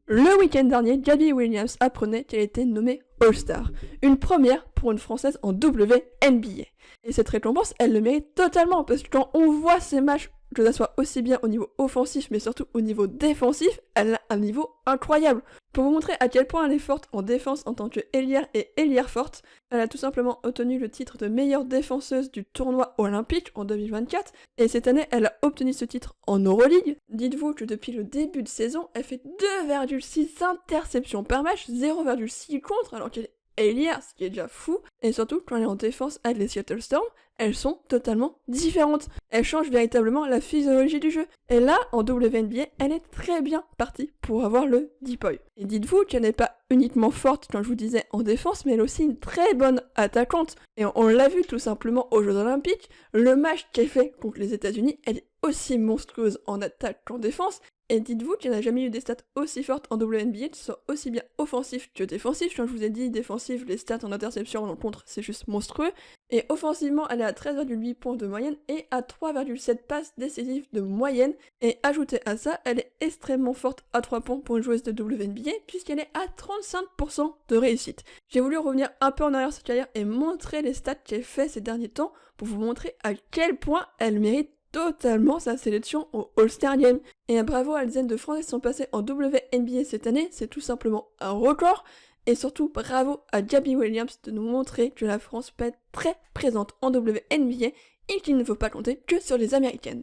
Le week-end dernier, Gabby Williams apprenait qu'elle était nommée All-Star, une première pour une Française en WNBA. Et cette récompense, elle le mérite totalement, parce que quand on voit ses matchs, que ça soit aussi bien au niveau offensif, mais surtout au niveau défensif, elle a un niveau incroyable. Pour vous montrer à quel point elle est forte en défense en tant que ailière et ailière forte, elle a tout simplement obtenu le titre de meilleure défenseuse du tournoi olympique en 2024, et cette année, elle a obtenu ce titre en Euroleague. Dites-vous que depuis le début de saison, elle fait 2,6 interceptions par match, 0,6 contre, alors qu'elle est ailière, ce qui est déjà fou, et surtout quand elle est en défense avec les Seattle Storm, elles sont totalement différentes. Elles changent véritablement la physiologie du jeu. Et là, en WNBA, elle est très bien partie pour avoir le DPOY. Et dites-vous qu'elle n'est pas uniquement forte, comme je vous disais, en défense, mais elle est aussi une très bonne attaquante. Et on l'a vu tout simplement aux Jeux Olympiques, le match qu'elle fait contre les États-Unis, elle est aussi monstrueuse en attaque qu'en défense. Et dites-vous qu'il n'y a jamais eu des stats aussi fortes en WNBA qui soient aussi bien offensifs que défensifs. Comme je vous ai dit, défensif, les stats en interception en contre, c'est juste monstrueux. Et offensivement, elle est à 13,8 points de moyenne et à 3,7 passes décisives de moyenne. Et ajoutez à ça, elle est extrêmement forte à 3 points pour une joueuse de WNBA puisqu'elle est à 35% de réussite. J'ai voulu revenir un peu en arrière sur sa carrière et montrer les stats qu'elle fait ces derniers temps pour vous montrer à quel point elle mérite totalement sa sélection au All-Star Game. Et un bravo à la dizaine de Français qui sont passés en WNBA cette année, c'est tout simplement un record. Et surtout, bravo à Gabby Williams de nous montrer que la France peut être très présente en WNBA et qu'il ne faut pas compter que sur les Américaines.